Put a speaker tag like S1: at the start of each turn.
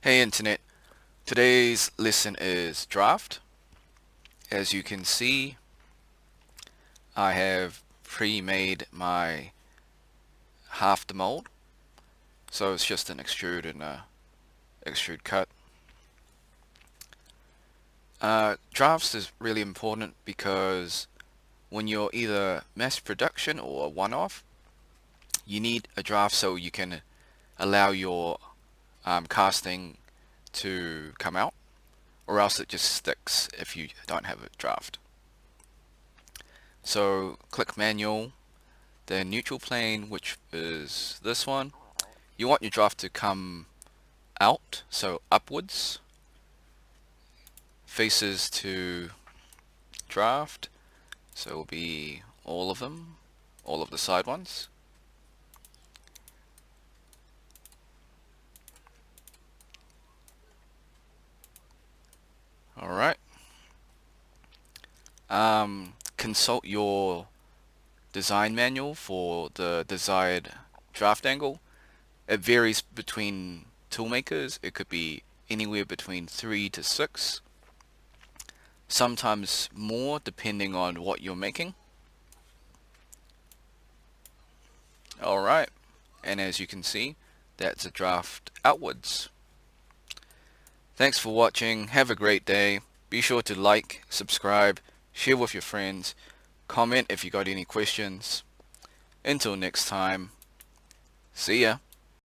S1: Hey Internet, today's lesson is draft. As you can see, I have pre-made my half the mold, so it's just an extrude and a extrude cut. Drafts is really important because when you're either mass production or one-off, you need a draft so you can allow your casting to come out, or else it just sticks if you don't have a draft. So click manual, then neutral plane, which is this one. You want your draft to come out, so upwards, faces to draft, so it will be all of them, all of the side ones. Alright. Consult your design manual for the desired draft angle. It varies between toolmakers. It could be anywhere between 3 to 6. Sometimes more depending on what you're making. Alright, and as you can see, that's a draft outwards. Thanks for watching. Have a great day. Be sure to like, subscribe, share with your friends, comment if you got any questions. Until next time, see ya.